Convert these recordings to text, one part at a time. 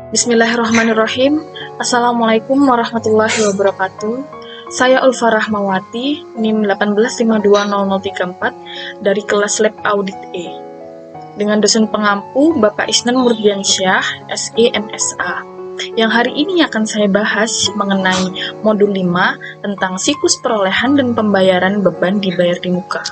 Bismillahirrahmanirrahim. Assalamualaikum warahmatullahi wabarakatuh. Saya Ulfa Rahmawati, NIM 1852034 dari kelas Lab Audit E. Dengan dosen pengampu Bapak Isnan Murdiansyah, SE MSA. Yang hari ini akan saya bahas mengenai modul 5 tentang siklus perolehan dan pembayaran beban dibayar di muka.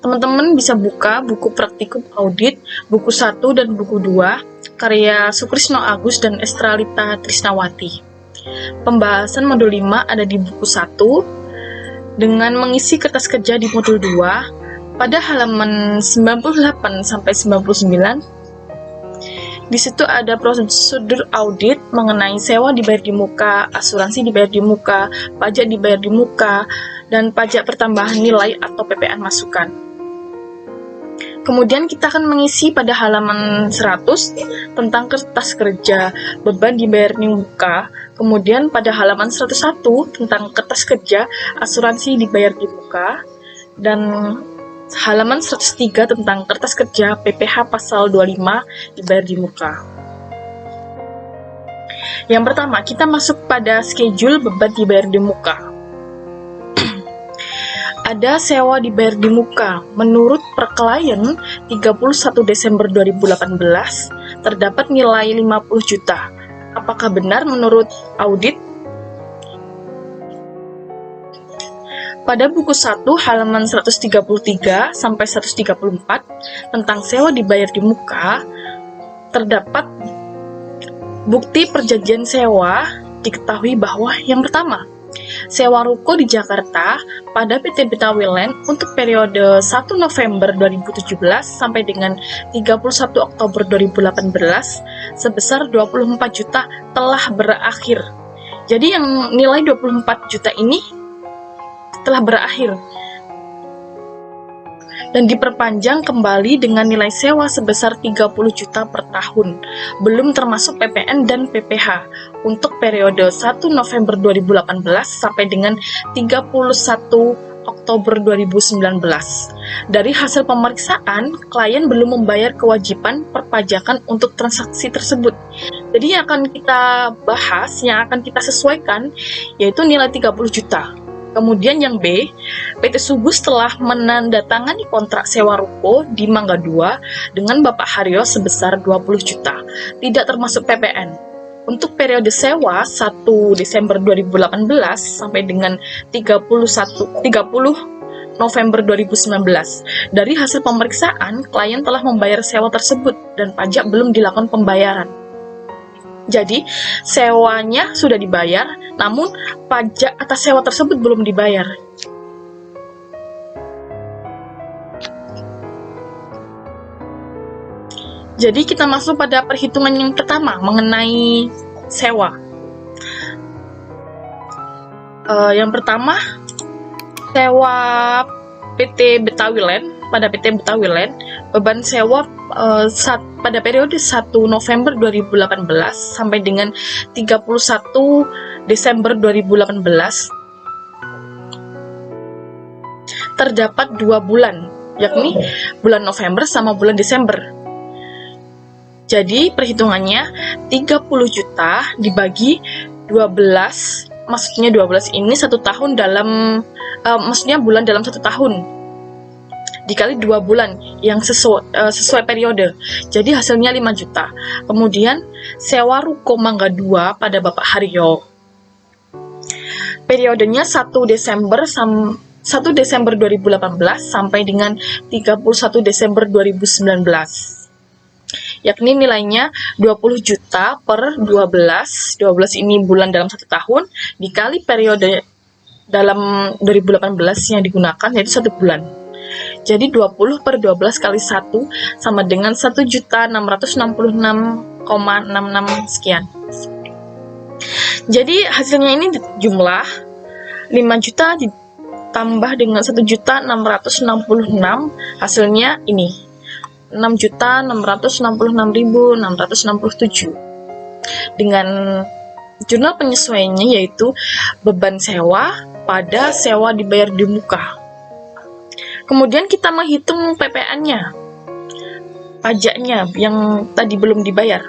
Teman-teman bisa buka buku praktikum audit, buku 1 dan buku 2, karya Sukrisno Agus dan Estralita Trisnawati. Pembahasan modul 5 ada di buku 1, dengan mengisi kertas kerja di modul 2, pada halaman 98-99. Di situ ada prosedur audit mengenai sewa dibayar di muka, asuransi dibayar di muka, pajak dibayar di muka, dan pajak pertambahan nilai atau PPN masukan. Kemudian kita akan mengisi pada halaman 100 tentang kertas kerja, beban dibayar di muka. Kemudian pada halaman 101 tentang kertas kerja, asuransi dibayar di muka. Dan halaman 103 tentang kertas kerja, PPh pasal 25 dibayar di muka. Yang pertama, kita masuk pada schedule beban dibayar di muka. Ada sewa dibayar di muka. Menurut per klien 31 Desember 2018 terdapat nilai 50 juta. Apakah benar menurut audit? Pada buku 1 halaman 133 sampai 134 tentang sewa dibayar di muka terdapat bukti perjanjian sewa. Diketahui bahwa yang pertama, sewa ruko di Jakarta pada PT Betawi Land untuk periode 1 November 2017 sampai dengan 31 Oktober 2018 sebesar 24 juta telah berakhir. Jadi yang nilai 24 juta ini telah berakhir dan diperpanjang kembali dengan nilai sewa sebesar 30 juta per tahun, belum termasuk PPN dan PPh, untuk periode 1 November 2018 sampai dengan 31 Oktober 2019. Dari hasil pemeriksaan, klien belum membayar kewajiban perpajakan untuk transaksi tersebut. Jadi yang akan kita bahas, yang akan kita sesuaikan, yaitu nilai 30 juta. Kemudian yang B, PT Subus telah menandatangani kontrak sewa ruko di Mangga 2 dengan Bapak Haryo sebesar 20 juta, tidak termasuk PPN. Untuk periode sewa 1 Desember 2018 sampai dengan 30 November 2019. Dari hasil pemeriksaan, klien telah membayar sewa tersebut dan pajak belum dilakukan pembayaran. Jadi, sewanya sudah dibayar, namun pajak atas sewa tersebut belum dibayar. Jadi, kita masuk pada perhitungan yang pertama mengenai sewa. Yang pertama, sewa PT Betawi Land. Pada PT Betawi Land, beban sewa pada periode 1 November 2018 sampai dengan 31 Desember 2018 terdapat 2 bulan, yakni bulan November sama bulan Desember. Jadi perhitungannya 30 juta dibagi 12, maksudnya 12 ini 1 tahun dalam maksudnya bulan dalam 1 tahun dikali 2 bulan yang sesuai periode. Jadi hasilnya 5 juta. Kemudian sewa ruko Mangga 2 pada Bapak Haryo. Periodenya 1 Desember 2018 sampai dengan 31 Desember 2019. Yakni nilainya 20 juta per 12. 12 ini bulan dalam 1 tahun dikali periode dalam 2018 yang digunakan, yaitu 1 bulan. Jadi 20 per 12 kali 1 sama dengan 1.666,66 sekian. Jadi hasilnya ini jumlah 5 juta ditambah dengan 1.666, hasilnya ini 6.666.667. Dengan jurnal penyesuaiannya yaitu beban sewa pada sewa dibayar di muka. Kemudian kita menghitung PPN-nya, pajaknya yang tadi belum dibayar.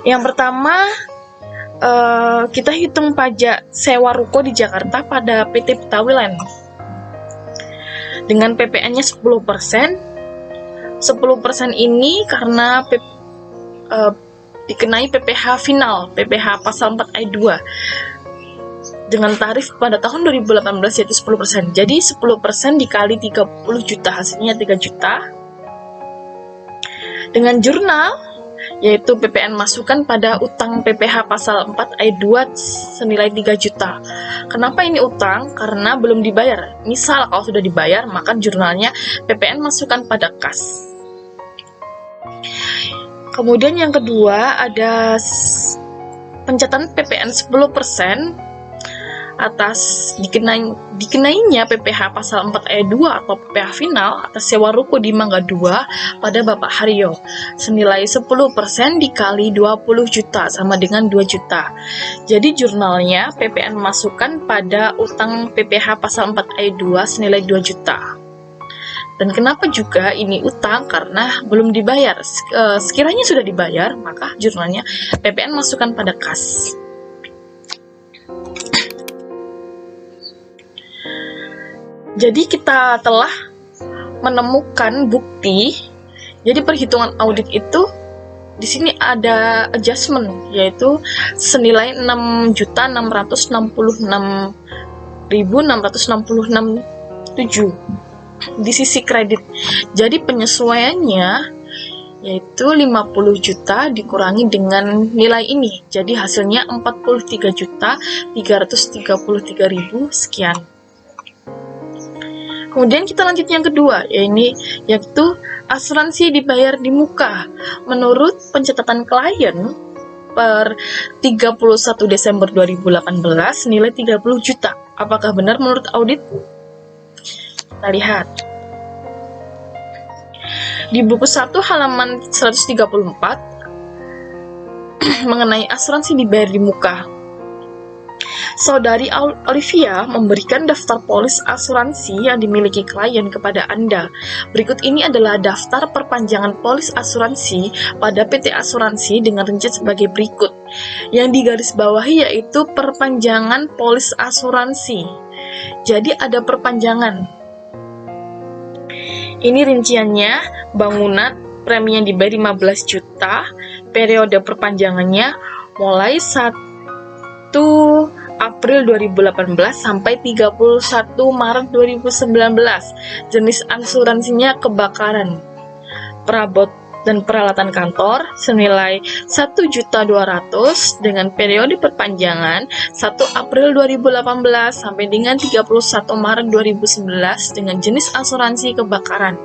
Yang pertama, kita hitung pajak sewa ruko di Jakarta pada PT Betawi Land dengan PPN-nya 10%. 10% ini karena dikenai PPh final, PPh pasal 4 ayat 2 dengan tarif pada tahun 2018 yaitu 10%. Jadi 10% dikali 30 juta hasilnya 3 juta. Dengan jurnal yaitu PPN masukan pada utang PPh pasal 4 ayat 2 senilai 3 juta. Kenapa ini utang? Karena belum dibayar. Misal kalau sudah dibayar, maka jurnalnya PPN masukan pada kas. Kemudian yang kedua ada pencatatan PPN 10% atas dikenainya PPh pasal 4 ayat 2 atau PPh final atas sewa ruko di Mangga 2 pada Bapak Haryo senilai 10% dikali 20 juta sama dengan 2 juta. Jadi jurnalnya PPN masukkan pada utang PPh pasal 4 ayat 2 senilai 2 juta. Dan kenapa juga ini utang? Karena belum dibayar. Sekiranya sudah dibayar, maka jurnalnya PPN masukkan pada kas. Jadi kita telah menemukan bukti. Jadi perhitungan audit itu di sini ada adjustment yaitu senilai 6.666.666.7 di sisi kredit. Jadi penyesuaiannya yaitu 50 juta dikurangi dengan nilai ini. Jadi hasilnya 43.333.000 sekian. Kemudian kita lanjut yang kedua, yaitu asuransi dibayar di muka. Menurut pencatatan klien per 31 Desember 2018 nilai 30 juta. Apakah benar menurut audit? Kita lihat. Di buku 1 halaman 134 mengenai asuransi dibayar di muka. Saudari Olivia memberikan daftar polis asuransi yang dimiliki klien kepada Anda. Berikut ini adalah daftar perpanjangan polis asuransi pada PT Asuransi dengan rincian sebagai berikut. Yang digarisbawahi yaitu perpanjangan polis asuransi. Jadi ada perpanjangan. Ini rinciannya, bangunan premi yang dibayar 15 juta, periode perpanjangannya mulai 1 April 2018 sampai 31 Maret 2019. Jenis asuransinya kebakaran, perabot dan peralatan kantor senilai 1.200.000 dengan periode perpanjangan 1 April 2018 sampai dengan 31 Maret 2019 dengan jenis asuransi kebakaran.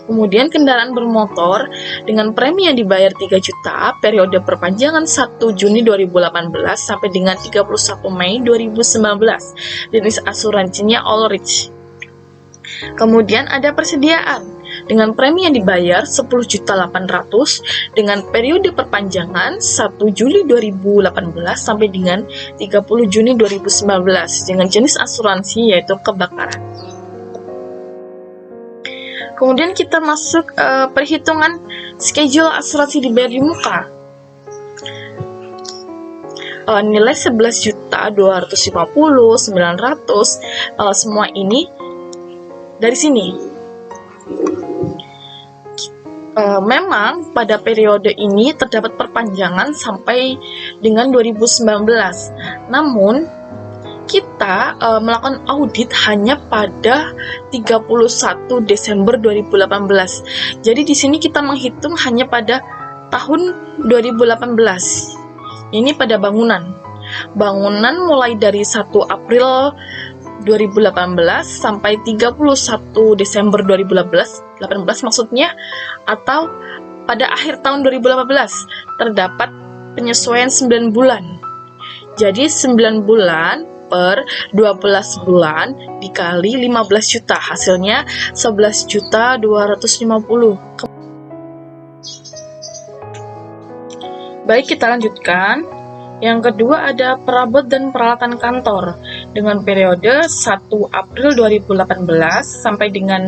Kemudian kendaraan bermotor dengan premi yang dibayar 3 juta, periode perpanjangan 1 Juni 2018 sampai dengan 31 Mei 2019. Jenis asuransinya All Rich. Kemudian ada persediaan dengan premi yang dibayar 10.800.000 dengan periode perpanjangan 1 Juli 2018 sampai dengan 30 Juni 2019 dengan jenis asuransi yaitu kebakaran. Kemudian kita masuk perhitungan schedule asuransi dibayar di muka. Nilai 11.250.900 semua ini dari sini. Memang pada periode ini terdapat perpanjangan sampai dengan 2019. Namun kita melakukan audit hanya pada 31 Desember 2018. Jadi di sini kita menghitung hanya pada tahun 2018. Ini pada bangunan. Bangunan mulai dari 1 April 2018 sampai 31 Desember 2018 maksudnya, atau pada akhir tahun 2018 terdapat penyesuaian 9 bulan. Jadi 9 bulan per 12 bulan dikali 15 juta hasilnya 11.250.000. Baik, kita lanjutkan. Yang kedua ada perabot dan peralatan kantor. dengan periode 1 April 2018 sampai dengan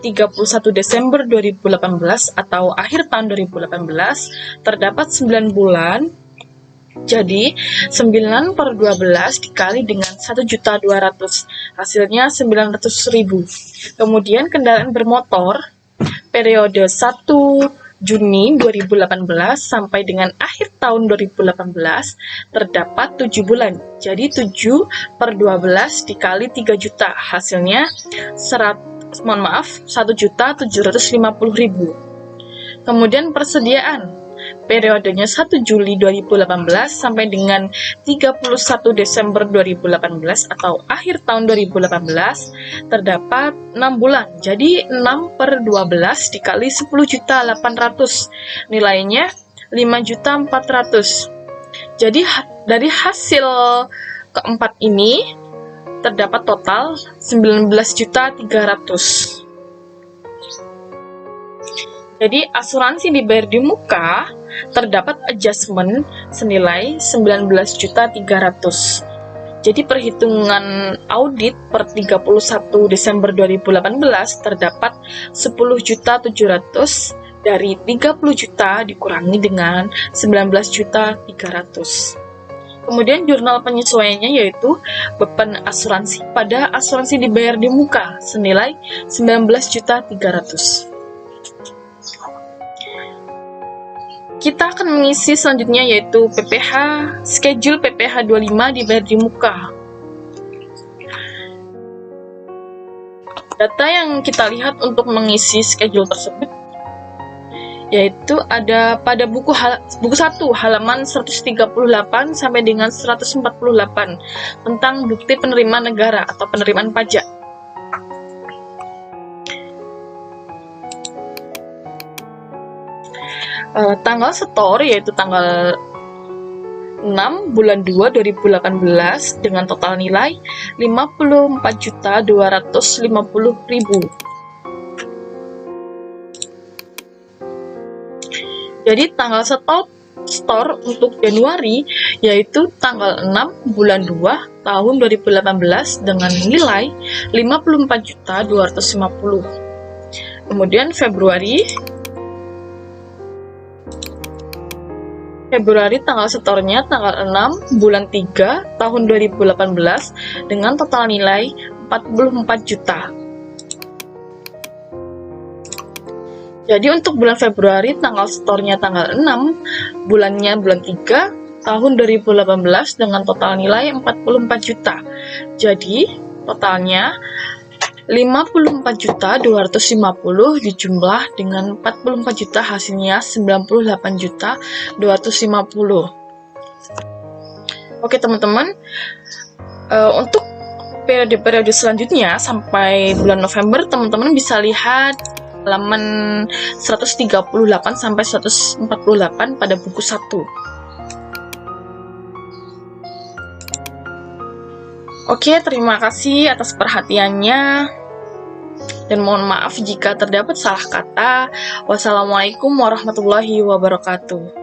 31 Desember 2018 atau akhir tahun 2018 terdapat 9 bulan. Jadi 9 per 12 dikali dengan 1.200.000, hasilnya 900.000. Kemudian kendaraan bermotor periode 1 Juni 2018 sampai dengan akhir tahun 2018 terdapat 7 bulan. Jadi 7 per 12 dikali 3 juta, hasilnya 1.750.000. Kemudian persediaan periodenya 1 Juli 2018 sampai dengan 31 Desember 2018 atau akhir tahun 2018 terdapat 6 bulan. Jadi 6 per 12 dikali 10.800.000, nilainya 5.400.000. Jadi dari hasil keempat ini terdapat total 19.300.000. Jadi asuransi dibayar di muka terdapat adjustment senilai 19.300.000. Jadi perhitungan audit per 31 Desember 2018 terdapat 10.700.000 dari 30 juta dikurangi dengan 19.300.000. Kemudian jurnal penyesuaiannya yaitu beban asuransi pada asuransi dibayar di muka senilai 19.300.000. Kita akan mengisi selanjutnya yaitu PPh, schedule PPh 25 dibayar di muka. Data yang kita lihat untuk mengisi schedule tersebut yaitu ada pada buku 1 halaman 138 sampai dengan 148 tentang bukti penerimaan negara atau penerimaan pajak. Tanggal setor yaitu tanggal 6 bulan 2 2018 dengan total nilai 54.250.000. Jadi tanggal store untuk Januari yaitu tanggal 6 bulan 2 tahun 2018 dengan nilai 54.250. Kemudian Februari tanggal setornya tanggal 6 bulan 3 tahun 2018 dengan total nilai 44 juta. Jadi untuk bulan Februari tanggal setornya tanggal 6, bulannya bulan 3 tahun 2018 dengan total nilai 44 juta. Jadi totalnya 54.250 dijumlah dengan 44 juta hasilnya 98.250. Oke teman-teman, untuk periode-periode selanjutnya sampai bulan November teman-teman bisa lihat halaman 138 sampai 148 pada buku 1. Oke, terima kasih atas perhatiannya dan mohon maaf jika terdapat salah kata. Wassalamualaikum warahmatullahi wabarakatuh.